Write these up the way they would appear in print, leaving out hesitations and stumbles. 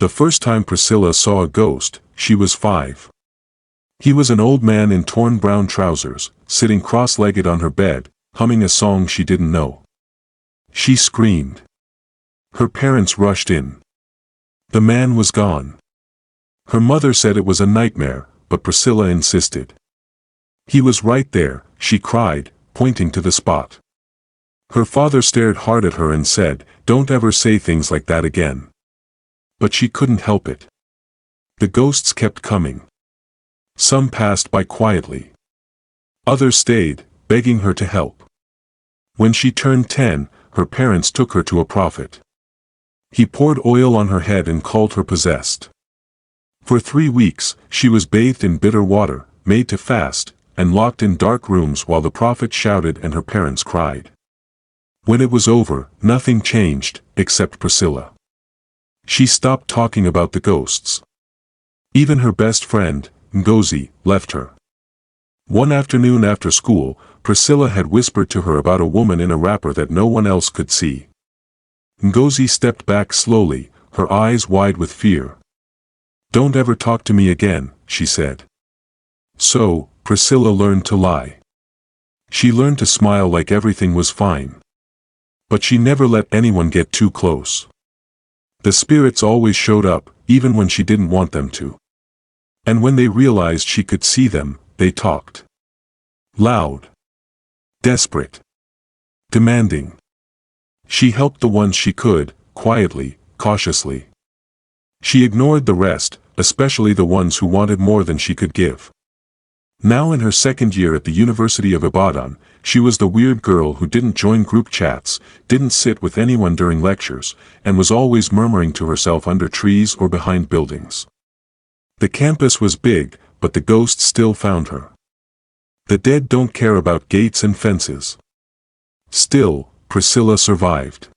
The first time Priscilla saw a ghost, she was 5. He was an old man in torn brown trousers, sitting cross-legged on her bed, humming a song she didn't know. She screamed. Her parents rushed in. The man was gone. Her mother said it was a nightmare, but Priscilla insisted. He was right there, she cried, pointing to the spot. Her father stared hard at her and said, "Don't ever say things like that again." But she couldn't help it. The ghosts kept coming. Some passed by quietly. Others stayed, begging her to help. When she turned 10, her parents took her to a prophet. He poured oil on her head and called her possessed. For 3 weeks, she was bathed in bitter water, made to fast, and locked in dark rooms while the prophet shouted and her parents cried. When it was over, nothing changed, except Priscilla. She stopped talking about the ghosts. Even her best friend, Ngozi, left her. One afternoon after school, Priscilla had whispered to her about a woman in a wrapper that no one else could see. Ngozi stepped back slowly, her eyes wide with fear. "Don't ever talk to me again," she said. So, Priscilla learned to lie. She learned to smile like everything was fine. But she never let anyone get too close. The spirits always showed up, even when she didn't want them to. And when they realized she could see them, they talked. Loud. Desperate. Demanding. She helped the ones she could, quietly, cautiously. She ignored the rest, especially the ones who wanted more than she could give. Now in her second year at the University of Ibadan, she was the weird girl who didn't join group chats, didn't sit with anyone during lectures, and was always murmuring to herself under trees or behind buildings. The campus was big, but the ghosts still found her. The dead don't care about gates and fences. Still, Priscilla survived.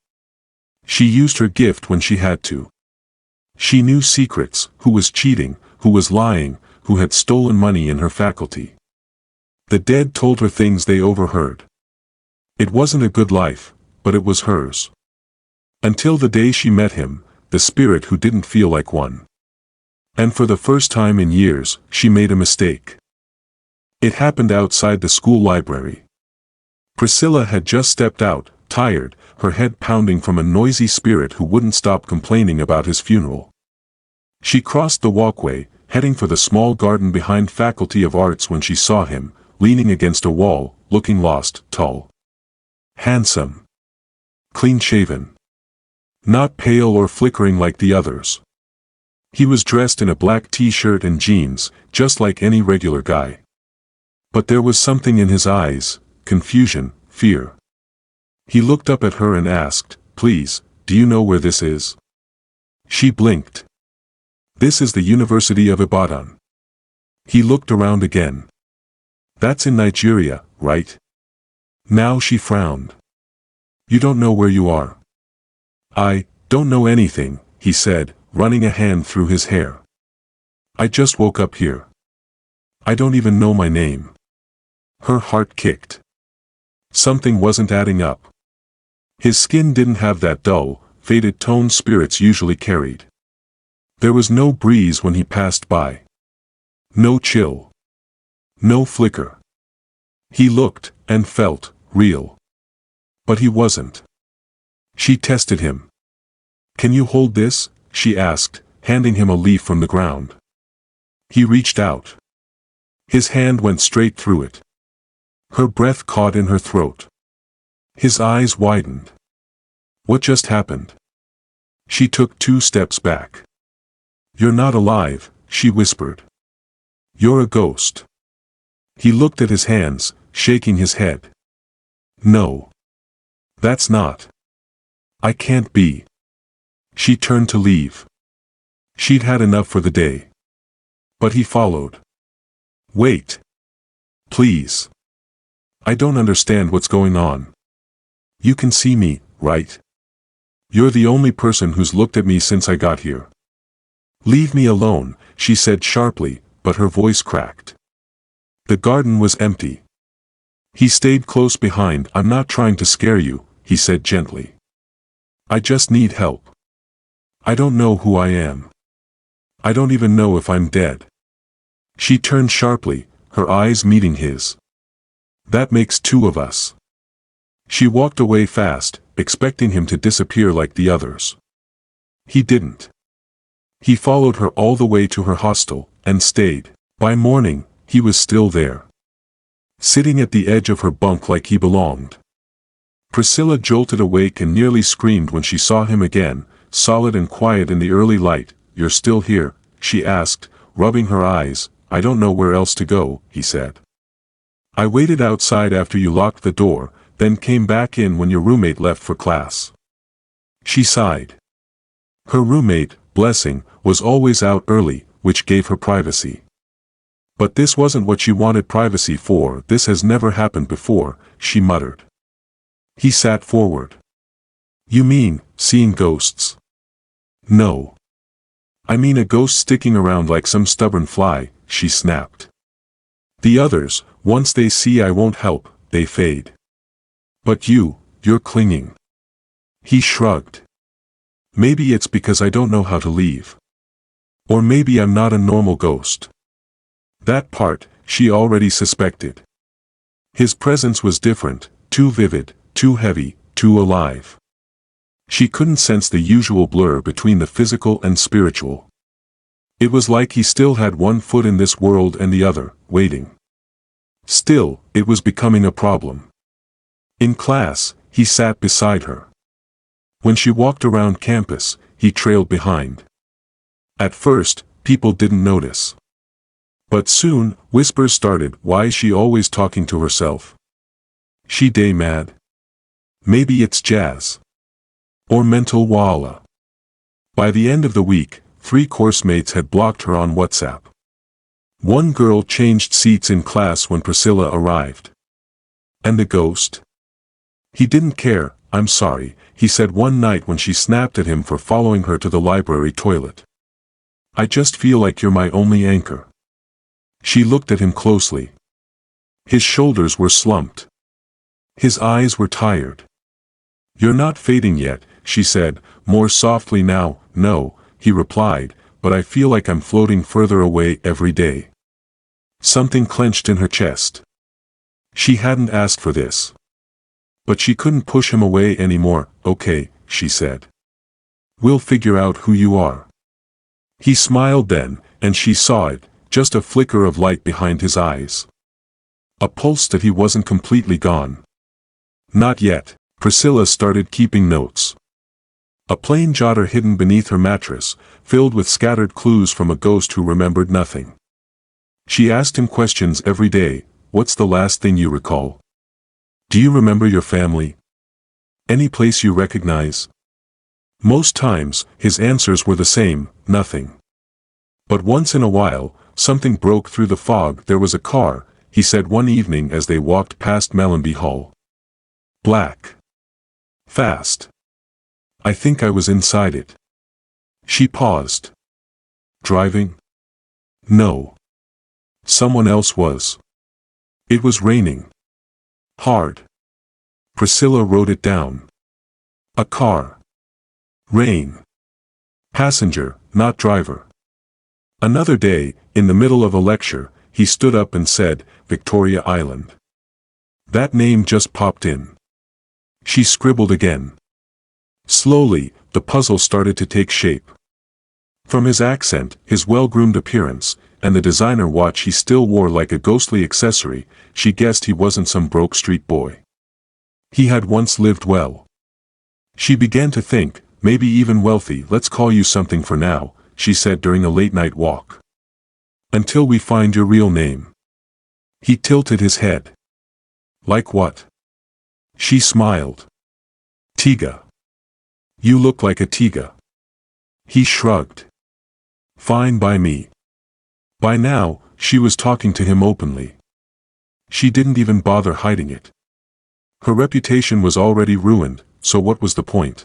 She used her gift when she had to. She knew secrets, who was cheating, who was lying, who had stolen money in her faculty. The dead told her things they overheard. It wasn't a good life, but it was hers. Until the day she met him, the spirit who didn't feel like one. And for the first time in years, she made a mistake. It happened outside the school library. Priscilla had just stepped out, tired, her head pounding from a noisy spirit who wouldn't stop complaining about his funeral. She crossed the walkway, heading for the small garden behind Faculty of Arts when she saw him, leaning against a wall, looking lost, tall. Handsome. Clean-shaven. Not pale or flickering like the others. He was dressed in a black t-shirt and jeans, just like any regular guy. But there was something in his eyes, confusion, fear. He looked up at her and asked, "Please, do you know where this is?" She blinked. "This is the University of Ibadan." He looked around again. "That's in Nigeria, right?" Now she frowned. "You don't know where you are." "I don't know anything," he said, running a hand through his hair. "I just woke up here. I don't even know my name." Her heart kicked. Something wasn't adding up. His skin didn't have that dull, faded tone spirits usually carried. There was no breeze when he passed by. No chill. No flicker. He looked, and felt, real. But he wasn't. She tested him. "Can you hold this?" she asked, handing him a leaf from the ground. He reached out. His hand went straight through it. Her breath caught in her throat. His eyes widened. What just happened? She took 2 steps back. "You're not alive," she whispered. "You're a ghost." He looked at his hands, shaking his head. "No. That's not. I can't be." She turned to leave. She'd had enough for the day. But he followed. "Wait. Please. I don't understand what's going on. You can see me, right? You're the only person who's looked at me since I got here." "Leave me alone," she said sharply, but her voice cracked. The garden was empty. He stayed close behind. "I'm not trying to scare you," he said gently. "I just need help. I don't know who I am." I don't even know if I'm dead. She turned sharply, her eyes meeting his. That makes two of us. She walked away fast, expecting him to disappear like the others. He didn't. He followed her all the way to her hostel, and stayed. By morning, he was still there. Sitting at the edge of her bunk like he belonged. Priscilla jolted awake and nearly screamed when she saw him again, solid and quiet in the early light. You're still here? She asked, rubbing her eyes. I don't know where else to go, he said. I waited outside after you locked the door, then came back in when your roommate left for class. She sighed. Her roommate, Blessing, was always out early, which gave her privacy. But this wasn't what she wanted privacy for. This has never happened before, she muttered. He sat forward. You mean, seeing ghosts? No. I mean a ghost sticking around like some stubborn fly, she snapped. The others, once they see I won't help, they fade. But you're clinging. He shrugged. Maybe it's because I don't know how to leave. Or maybe I'm not a normal ghost. That part, she already suspected. His presence was different, too vivid, too heavy, too alive. She couldn't sense the usual blur between the physical and spiritual. It was like he still had one foot in this world and the other, waiting. Still, it was becoming a problem. In class, he sat beside her. When she walked around campus, he trailed behind. At first, people didn't notice. But soon, whispers started. Why is she always talking to herself? She day mad? Maybe it's jazz. Or mental walla. By the end of the week, 3 course mates had blocked her on WhatsApp. One girl changed seats in class when Priscilla arrived. And the ghost? He didn't care. I'm sorry, he said one night when she snapped at him for following her to the library toilet. I just feel like you're my only anchor. She looked at him closely. His shoulders were slumped. His eyes were tired. You're not fading yet, she said, more softly now. No, he replied, but I feel like I'm floating further away every day. Something clenched in her chest. She hadn't asked for this. But she couldn't push him away anymore. Okay, she said. We'll figure out who you are. He smiled then, and she saw it, just a flicker of light behind his eyes. A pulse that he wasn't completely gone. Not yet. Priscilla started keeping notes. A plain jotter hidden beneath her mattress, filled with scattered clues from a ghost who remembered nothing. She asked him questions every day. What's the last thing you recall? Do you remember your family? Any place you recognize? Most times, his answers were the same, nothing. But once in a while, something broke through the fog. There was a car, he said one evening as they walked past Mellenby Hall. Black. Fast. I think I was inside it. She paused. Driving? No. Someone else was. It was raining. Hard. Priscilla wrote it down. A car. Rain. Passenger, not driver. Another day, in the middle of a lecture, he stood up and said, Victoria Island. That name just popped in. She scribbled again. Slowly, the puzzle started to take shape. From his accent, his well-groomed appearance, and the designer watch he still wore like a ghostly accessory, she guessed he wasn't some broke street boy. He had once lived well. She began to think, maybe even wealthy. Let's call you something for now, she said during a late-night walk. Until we find your real name. He tilted his head. Like what? She smiled. Tiga. You look like a Tiga. He shrugged. Fine by me. By now, she was talking to him openly. She didn't even bother hiding it. Her reputation was already ruined, so what was the point?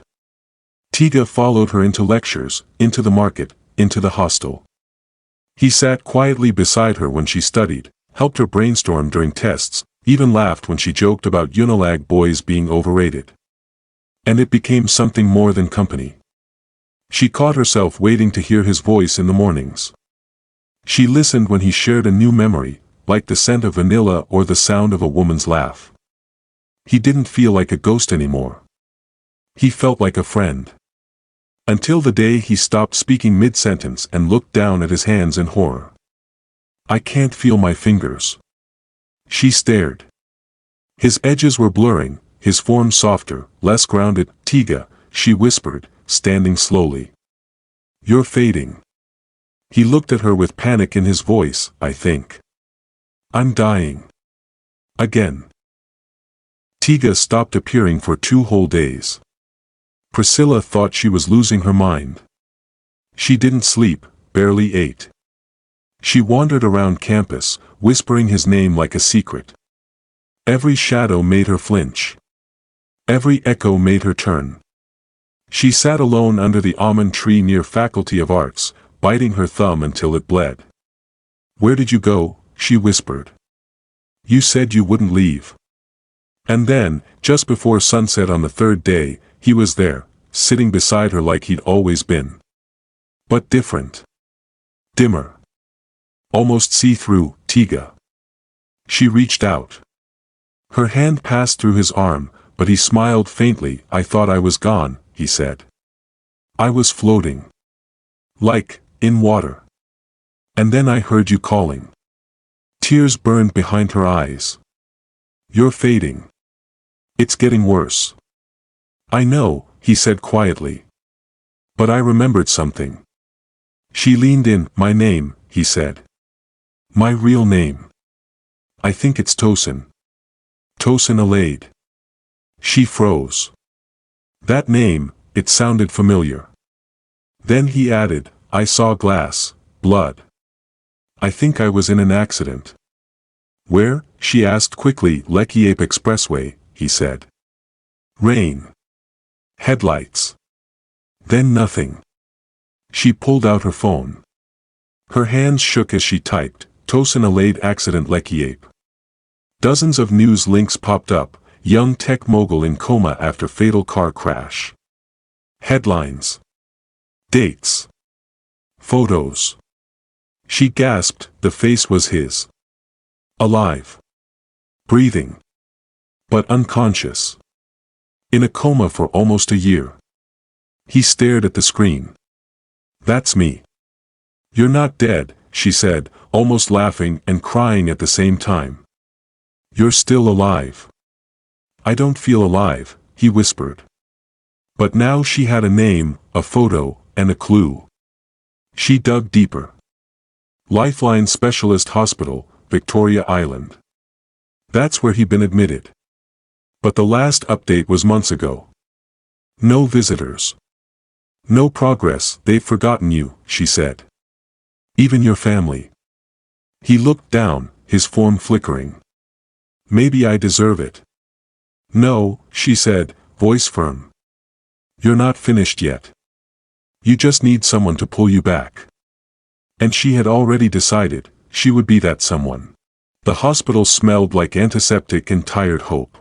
Tiga followed her into lectures, into the market, into the hostel. He sat quietly beside her when she studied, helped her brainstorm during tests, even laughed when she joked about Unilag boys being overrated. And it became something more than company. She caught herself waiting to hear his voice in the mornings. She listened when he shared a new memory, like the scent of vanilla or the sound of a woman's laugh. He didn't feel like a ghost anymore. He felt like a friend. Until the day he stopped speaking mid-sentence and looked down at his hands in horror. "I can't feel my fingers." She stared. His edges were blurring, his form softer, less grounded. "Tiga," she whispered, standing slowly. "You're fading." He looked at her with panic in his voice. "I think I'm dying." Again. Tiga stopped appearing for 2 whole days. Priscilla thought she was losing her mind. She didn't sleep, barely ate. She wandered around campus, whispering his name like a secret. Every shadow made her flinch. Every echo made her turn. She sat alone under the almond tree near Faculty of Arts, biting her thumb until it bled. "Where did you go?" she whispered. "You said you wouldn't leave." And then, just before sunset on the 3rd day, he was there, sitting beside her like he'd always been. But different. Dimmer. Almost see-through. "Tiga." She reached out. Her hand passed through his arm, but he smiled faintly. "I thought I was gone," he said. "I was floating. Like, in water. And then I heard you calling." Tears burned behind her eyes. "You're fading. It's getting worse." "I know," he said quietly. "But I remembered something." She leaned in. "My name," he said. "My real name. I think it's Tosin. Tosin Alade." She froze. That name, it sounded familiar. Then he added, "I saw glass, blood. I think I was in an accident." "Where?" she asked quickly. "Lekki Ape Expressway," he said. "Rain. Headlights. Then nothing." She pulled out her phone. Her hands shook as she typed, "Tosin Alade accident Lekki Ape." Dozens of news links popped up, young tech mogul in coma after fatal car crash. Headlines. Dates. Photos. She gasped. The face was his. Alive. Breathing. But unconscious. In a coma for almost a year. He stared at the screen. "That's me." "You're not dead," she said, almost laughing and crying at the same time. "You're still alive." "I don't feel alive," he whispered. But now she had a name, a photo, and a clue. She dug deeper. Lifeline Specialist Hospital, Victoria Island. That's where he'd been admitted. But the last update was months ago. "No visitors. No progress. They've forgotten you," she said. "Even your family." He looked down, his form flickering. "Maybe I deserve it." "No," she said, voice firm. "You're not finished yet. You just need someone to pull you back." And she had already decided, she would be that someone. The hospital smelled like antiseptic and tired hope.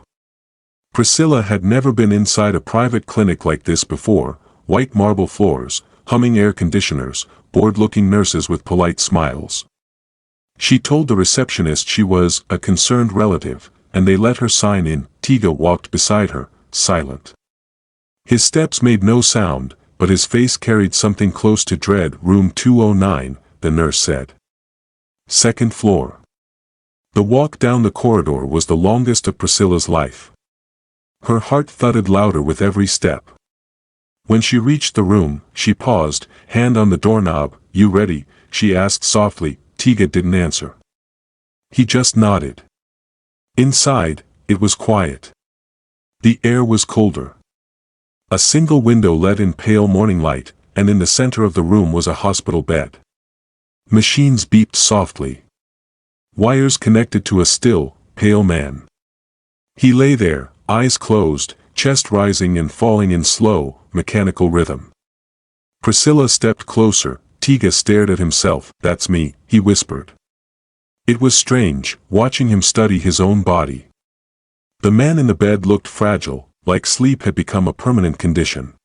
Priscilla had never been inside a private clinic like this before, white marble floors, humming air conditioners, bored-looking nurses with polite smiles. She told the receptionist she was a concerned relative, and they let her sign in. Tiga walked beside her, silent. His steps made no sound, but his face carried something close to dread. "Room 209, the nurse said. "2nd floor." The walk down the corridor was the longest of Priscilla's life. Her heart thudded louder with every step. When she reached the room, she paused, hand on the doorknob. "You ready?" she asked softly. Tiga didn't answer. He just nodded. Inside, it was quiet. The air was colder. A single window let in pale morning light, and in the center of the room was a hospital bed. Machines beeped softly. Wires connected to a still, pale man. He lay there, eyes closed, chest rising and falling in slow, mechanical rhythm. Priscilla stepped closer. Tiga stared at himself. "That's me," he whispered. It was strange, watching him study his own body. The man in the bed looked fragile, like sleep had become a permanent condition.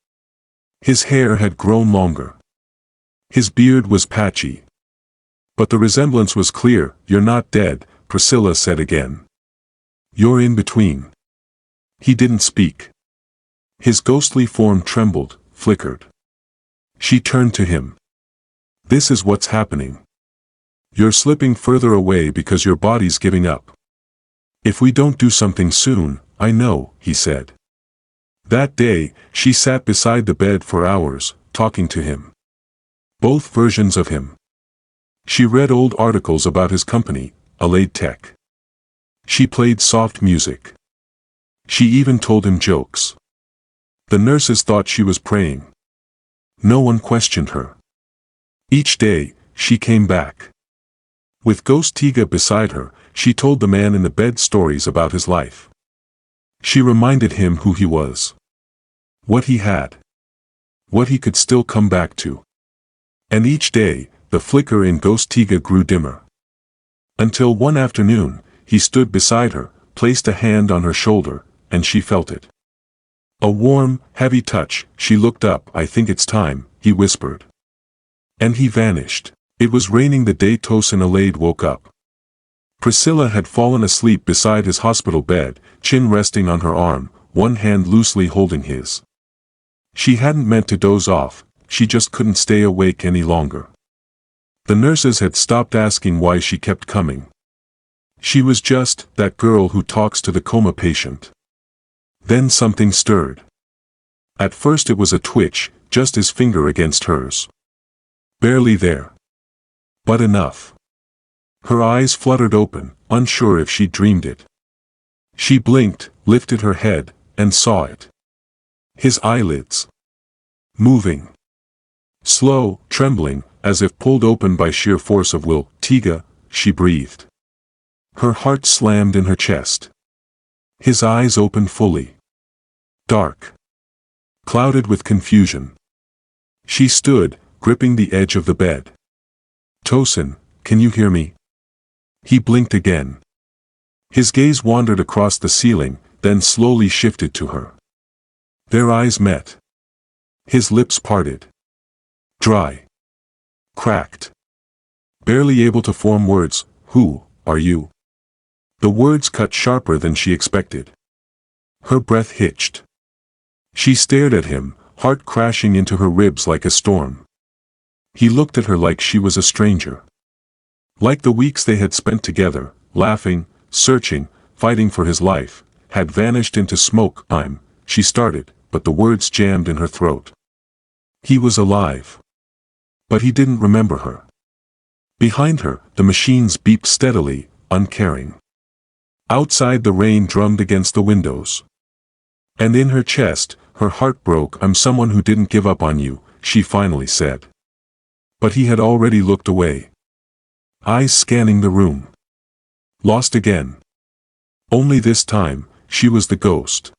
His hair had grown longer. His beard was patchy. But the resemblance was clear. "You're not dead," Priscilla said again. "You're in between." He didn't speak. His ghostly form trembled, flickered. She turned to him. "This is what's happening. You're slipping further away because your body's giving up. If we don't do something soon." "I know," he said. That day, she sat beside the bed for hours, talking to him. Both versions of him. She read old articles about his company, Allied Tech. She played soft music. She even told him jokes. The nurses thought she was praying. No one questioned her. Each day, she came back. With Ghost Tiga beside her, she told the man in the bed stories about his life. She reminded him who he was. What he had. What he could still come back to. And each day, the flicker in Ghost Tiga grew dimmer. Until one afternoon, he stood beside her, placed a hand on her shoulder, and she felt it. A warm, heavy touch. She looked up. "I think it's time," he whispered. And he vanished. It was raining the day Tosin Alade woke up. Priscilla had fallen asleep beside his hospital bed, chin resting on her arm, one hand loosely holding his. She hadn't meant to doze off, she just couldn't stay awake any longer. The nurses had stopped asking why she kept coming. She was just that girl who talks to the coma patient. Then something stirred. At first it was a twitch, just his finger against hers. Barely there. But enough. Her eyes fluttered open, unsure if she dreamed it. She blinked, lifted her head, and saw it. His eyelids. Moving. Slow, trembling, as if pulled open by sheer force of will. "Tiga," she breathed. Her heart slammed in her chest. His eyes opened fully. Dark. Clouded with confusion. She stood, gripping the edge of the bed. "Tosin, can you hear me?" He blinked again. His gaze wandered across the ceiling, then slowly shifted to her. Their eyes met. His lips parted. Dry. Cracked. Barely able to form words. "Who are you?" The words cut sharper than she expected. Her breath hitched. She stared at him, heart crashing into her ribs like a storm. He looked at her like she was a stranger. Like the weeks they had spent together, laughing, searching, fighting for his life, had vanished into smoke. She started, but the words jammed in her throat. He was alive. But he didn't remember her. Behind her, the machines beeped steadily, uncaring. Outside the rain drummed against the windows. And in her chest, her heart broke. "I'm someone who didn't give up on you," she finally said. But he had already looked away. Eyes scanning the room. Lost again. Only this time, she was the ghost.